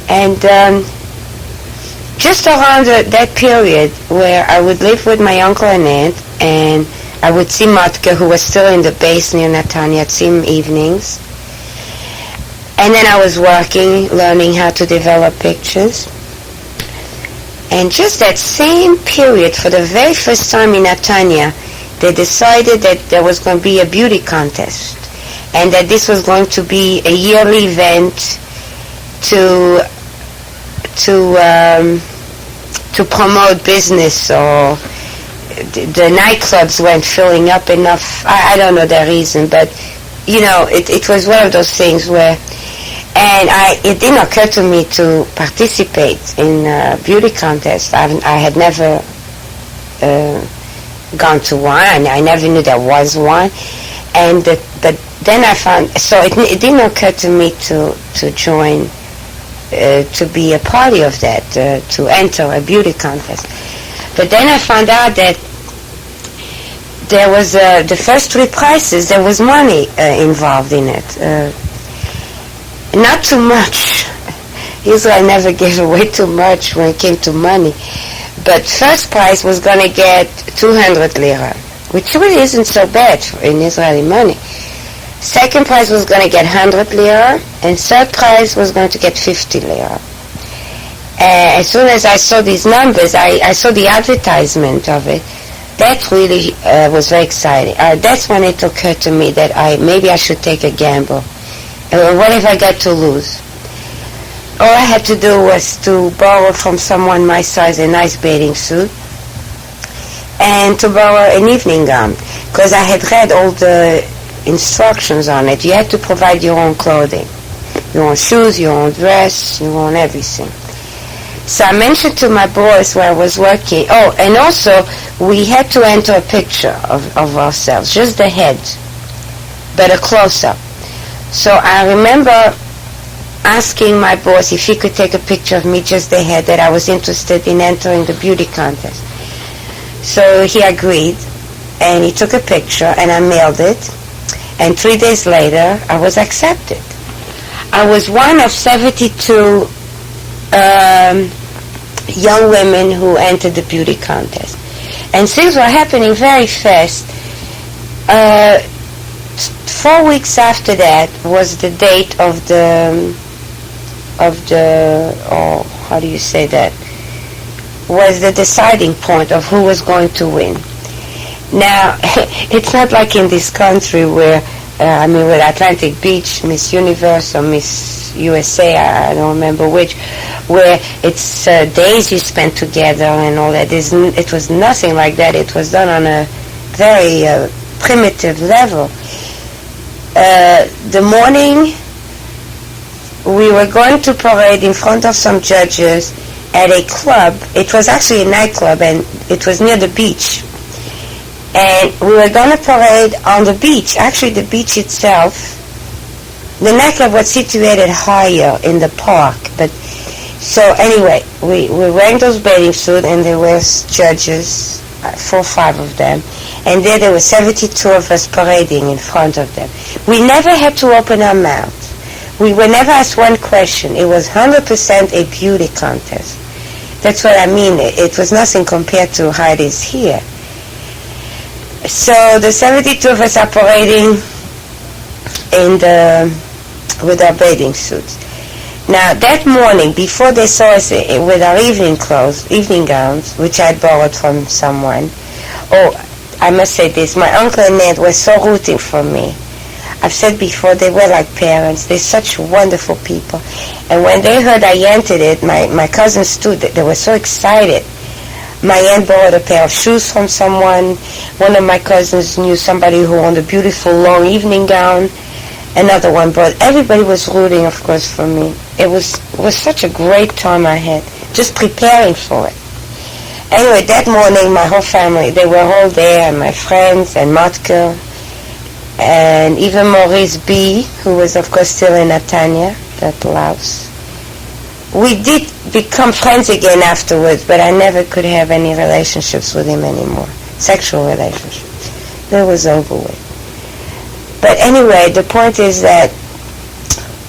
And just around that period where I would live with my uncle and aunt, and I would see Matka, who was still in the base near Netanya. I'd see him evenings. And then I was working, learning how to develop pictures. And just that same period, for the very first time in Netanya, they decided that there was going to be a beauty contest, and that this was going to be a yearly event to promote business, or the nightclubs weren't filling up enough. I don't know the reason, but it was one of those things where, and it didn't occur to me to participate in a beauty contest. I had never gone to one. I never knew there was one, but then I found, so it didn't occur to me to join, to be a party of that, to enter a beauty contest. But then I found out that there was the first 3 prizes, there was money involved in it. Not too much. Israel never gave away too much when it came to money. But first prize was going to get 200 lira, which really isn't so bad in Israeli money. Second prize was going to get 100 lira, and third prize was going to get 50 lira. As soon as I saw these numbers, I saw the advertisement of it. That really was very exciting. That's when it occurred to me that maybe I should take a gamble. What if I got to lose? All I had to do was to borrow from someone my size a nice bathing suit, and to borrow an evening gown, because I had read all the instructions on it. You had to provide your own clothing, your own shoes, your own dress, your own everything. So I mentioned to my boss where I was working, and also we had to enter a picture of ourselves, just the head, but a close-up. So I remember asking my boss if he could take a picture of me, just the head, that I was interested in entering the beauty contest. So he agreed, and he took a picture, and I mailed it, and 3 days later, I was accepted. I was one of 72 young women who entered the beauty contest. And things were happening very fast. 4 weeks after that was the date of the how do you say that, was the deciding point of who was going to win. Now, it's not like in this country where, with Atlantic Beach, Miss Universe or Miss USA, I don't remember which, where it's days you spend together and all that. It was nothing like that. It was done on a very primitive level. The morning, we were going to parade in front of some judges at a club. It was actually a nightclub, and it was near the beach. And we were going to parade on the beach. Actually, the beach itself, the nightclub was situated higher in the park. But so anyway, we were wearing those bathing suits, and there was judges, 4 or 5 of them. And there were 72 of us parading in front of them. We never had to open our mouth. We were never asked one question. It was 100% a beauty contest. That's what I mean. It was nothing compared to how it is here. So the 72 of us are parading with our bathing suits. Now that morning, before they saw us with our evening gowns, which I borrowed from someone, I must say this, my uncle and aunt were so rooting for me. I've said before, they were like parents. They're such wonderful people. And when they heard I entered it, my cousins too, they were so excited. My aunt borrowed a pair of shoes from someone. One of my cousins knew somebody who owned a beautiful long evening gown. Another one brought. Everybody was rooting, of course, for me. It was such a great time I had, just preparing for it. Anyway, that morning, my whole family, they were all there, and my friends, and Matka, and even Maurice B., who was, of course, still in Netanya, that Laos. We did become friends again afterwards, but I never could have any relationships with him anymore, sexual relationships. That was over with. But anyway, the point is that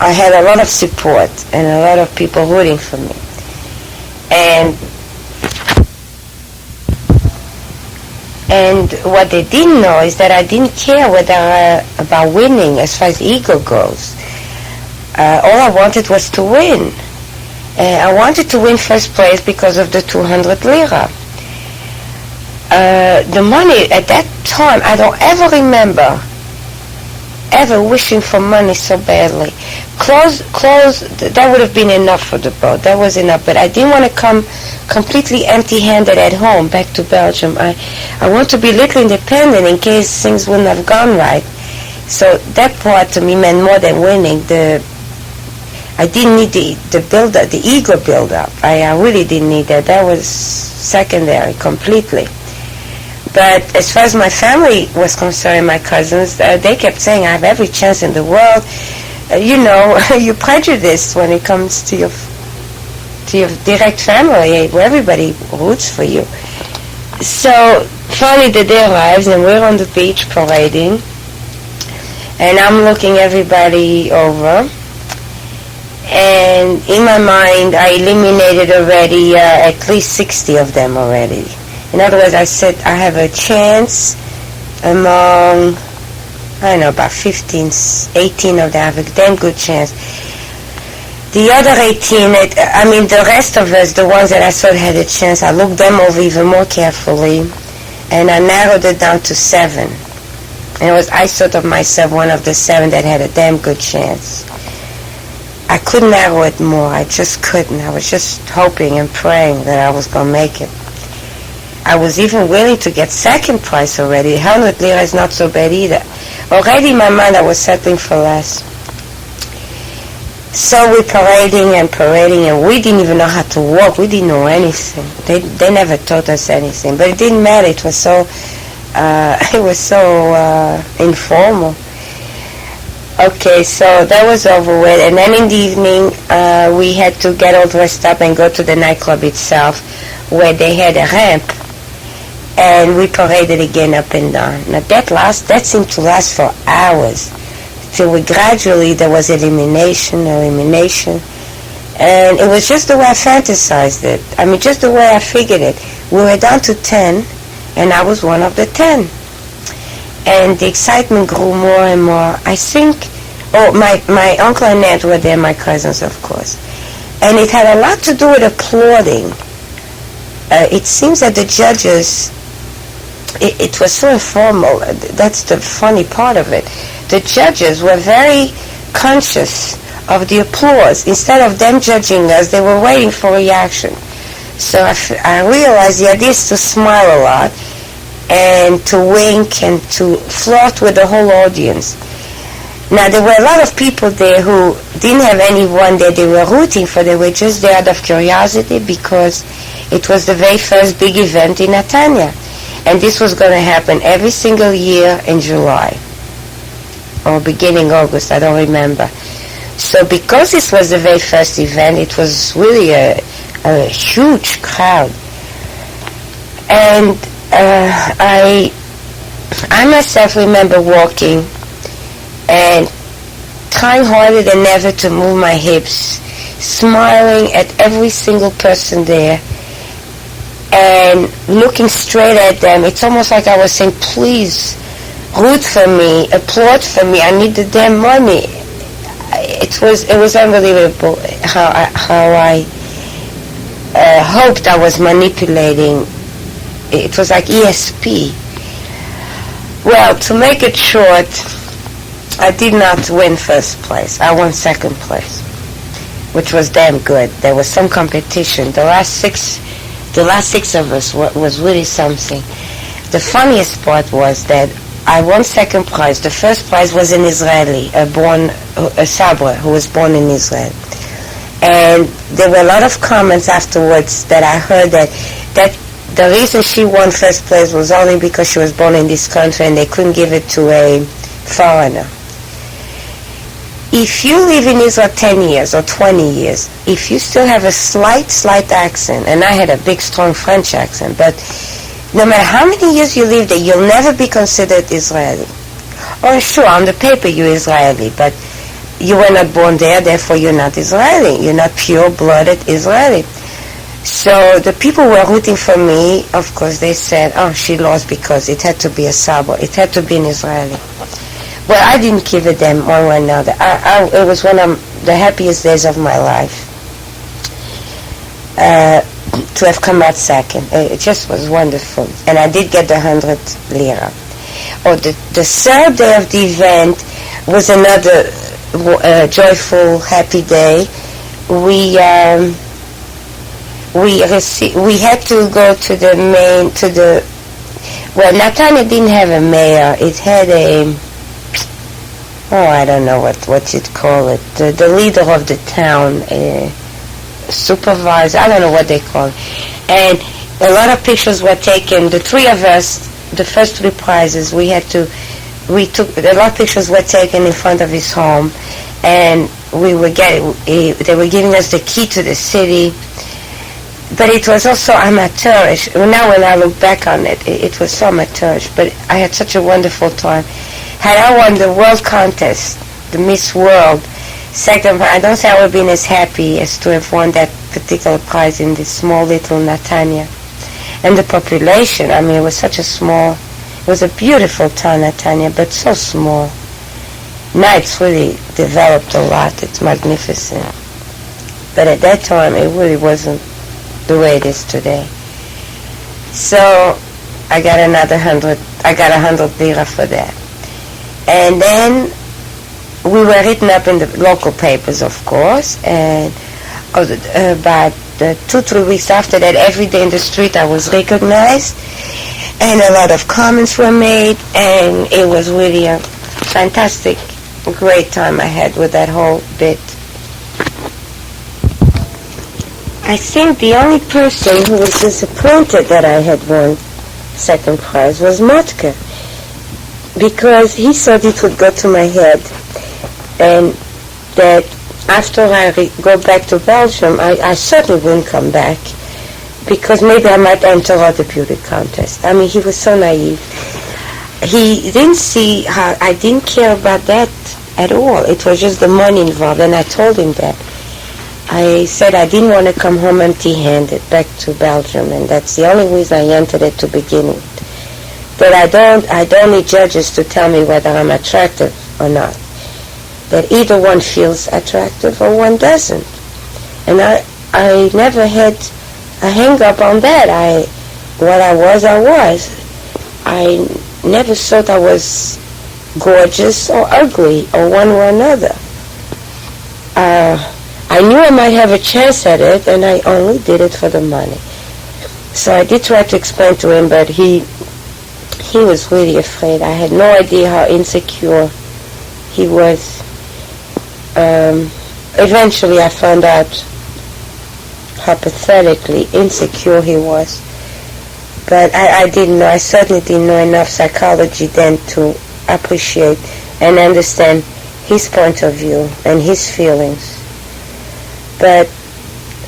I had a lot of support and a lot of people rooting for me. And what they didn't know is that I didn't care about winning as far as ego goes. All I wanted was to win. I wanted to win first place because of the 200 lira. The money at that time, I don't ever remember ever wishing for money so badly. Clothes, that would have been enough for the boat. That was enough. But I didn't want to come completely empty-handed at home back to Belgium. I want to be a little independent in case things wouldn't have gone right. So that part to me meant more than winning. I didn't need the ego build-up. I really didn't need that. That was secondary completely. But as far as my family was concerned, my cousins, they kept saying, I have every chance in the world. You're prejudiced when it comes to your direct family, where everybody roots for you. So finally the day arrives, and we're on the beach parading, and I'm looking everybody over. And in my mind, I eliminated already at least 60 of them already. In other words, I said I have a chance among, I don't know, about 18 of them. I have a damn good chance. The other 18, the rest of us, the ones that I thought had a chance, I looked them over even more carefully, and I narrowed it down to 7. And I thought of myself one of the 7 that had a damn good chance. I couldn't narrow it more. I just couldn't. I was just hoping and praying that I was going to make it. I was even willing to get second prize already. 100 lira is not so bad either. Already in my mind I was settling for less. So we're parading, and we didn't even know how to walk. We didn't know anything. They never taught us anything. But it didn't matter. It was so informal. Okay, so that was over with. And then in the evening, we had to get all dressed up and go to the nightclub itself, where they had a ramp. And we paraded again up and down. Now that seemed to last for hours. Till there was elimination. And it was just the way I fantasized it. Just the way I figured it. We were down to 10, and I was one of the 10. And the excitement grew more and more. I think, my uncle and aunt were there, my cousins, of course. And it had a lot to do with applauding. It seems that the judges, it was so informal. That's the funny part of it. The judges were very conscious of the applause. Instead of them judging us, they were waiting for reaction. So I realized the idea is to smile a lot, and to wink, and to flirt with the whole audience. Now, there were a lot of people there who didn't have anyone that they were rooting for. They were just there out of curiosity, because it was the very first big event in Netanya. And this was going to happen every single year in July, or beginning August, I don't remember. So because this was the very first event, it was really a huge crowd. And I myself remember walking and trying harder than ever to move my hips, smiling at every single person there, and looking straight at them. It's almost like I was saying, please, root for me, applaud for me, I need the damn money. It was unbelievable how I hoped I was manipulating. It was like ESP. Well, to make it short, I did not win first place. I won second place, which was damn good. There was some competition. The last six of us was really something. The funniest part was that I won second prize. The first prize was an Israeli, a Sabra, who was born in Israel. And there were a lot of comments afterwards that I heard that the reason she won first place was only because she was born in this country and they couldn't give it to a foreigner. If you live in Israel 10 years or 20 years, if you still have a slight accent, and I had a big, strong French accent, but no matter how many years you live there, you'll never be considered Israeli. Or sure, on the paper you're Israeli, but you were not born there, therefore you're not Israeli. You're not pure-blooded Israeli. So the people were rooting for me. Of course, they said, oh, she lost because it had to be a Sabo. It had to be an Israeli. Well, I didn't give a damn one way or another. It was one of the happiest days of my life to have come out second. It just was wonderful. And I did get the 100 lira. Oh, the third day of the event was another joyful, happy day. We had to go to the well, Netanya didn't have a mayor. It had I don't know what you'd call it. The leader of the town, supervisor, I don't know what they call it. And a lot of pictures were taken. The three of us, the first three prizes, a lot of pictures were taken in front of his home, and they were giving us the key to the city. But it was also amateurish. Now when I look back on it, it was so amateurish, but I had such a wonderful time. Had I won the world contest, the Miss World, second, I don't think I would have been as happy as to have won that particular prize in this small little Netanya. And the population, I mean, it was it was a beautiful town, Netanya, but so small. Now it's really developed a lot. It's magnificent. But at that time, it really wasn't the way it is today. So I got another 100. I got 100 lira for that. And then we were written up in the local papers, of course, and about 2-3 weeks after that, every day in the street I was recognized, and a lot of comments were made, and it was really a fantastic, great time I had with that whole bit. I think the only person who was disappointed that I had won second prize was Motka, because he thought it would go to my head, and that after I go back to Belgium, I certainly wouldn't come back, because maybe I might enter other beauty contest. I mean, he was so naive. He didn't see how I didn't care about that at all. It was just the money involved, and I told him that. I said I didn't want to come home empty-handed back to Belgium, and that's the only reason I entered it to begin with. That I don't need judges to tell me whether I'm attractive or not. That either one feels attractive or one doesn't. And I never had a hang-up on that. What I was. I never thought I was gorgeous or ugly or one or another. I knew I might have a chance at it, and I only did it for the money. So I did try to explain to him, but he was really afraid. I had no idea how insecure he was. Eventually I found out how pathetically insecure he was. But I didn't know, I certainly didn't know enough psychology then to appreciate and understand his point of view and his feelings. But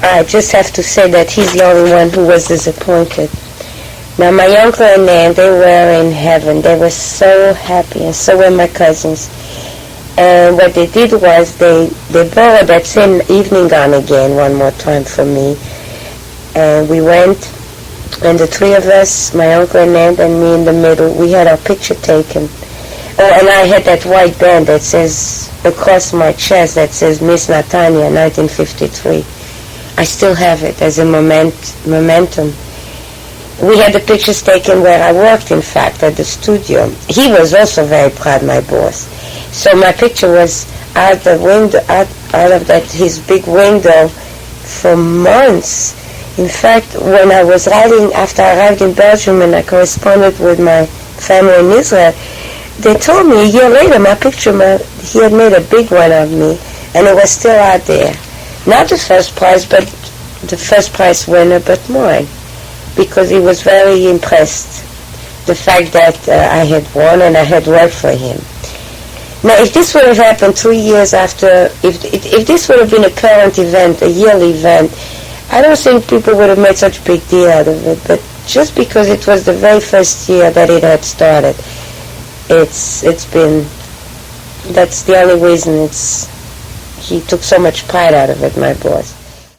I just have to say that he's the only one who was disappointed. Now my uncle and aunt, they were in heaven. They were so happy, and so were my cousins. And what they did was they borrowed that same evening gown again one more time for me. And we went, and the three of us, my uncle and aunt and me in the middle, we had our picture taken. Oh, and I had that white band that says, across my chest, that says Miss Netanya 1953. I still have it as a momentum. We had the pictures taken where I worked, in fact, at the studio. He was also very proud, my boss. So my picture was out the window, out of that his big window for months. In fact, when I was writing, after I arrived in Belgium and I corresponded with my family in Israel, they told me a year later my picture, he had made a big one of me, and it was still out there. Not the first prize, but the first prize winner, but mine, because he was very impressed, the fact that I had won and I had worked for him. Now, if this would have happened 3 years after, if this would have been a current event, a yearly event, I don't think people would have made such a big deal out of it. But just because it was the very first year that it had started, it's been, that's the only reason it's he took so much pride out of it, my boss.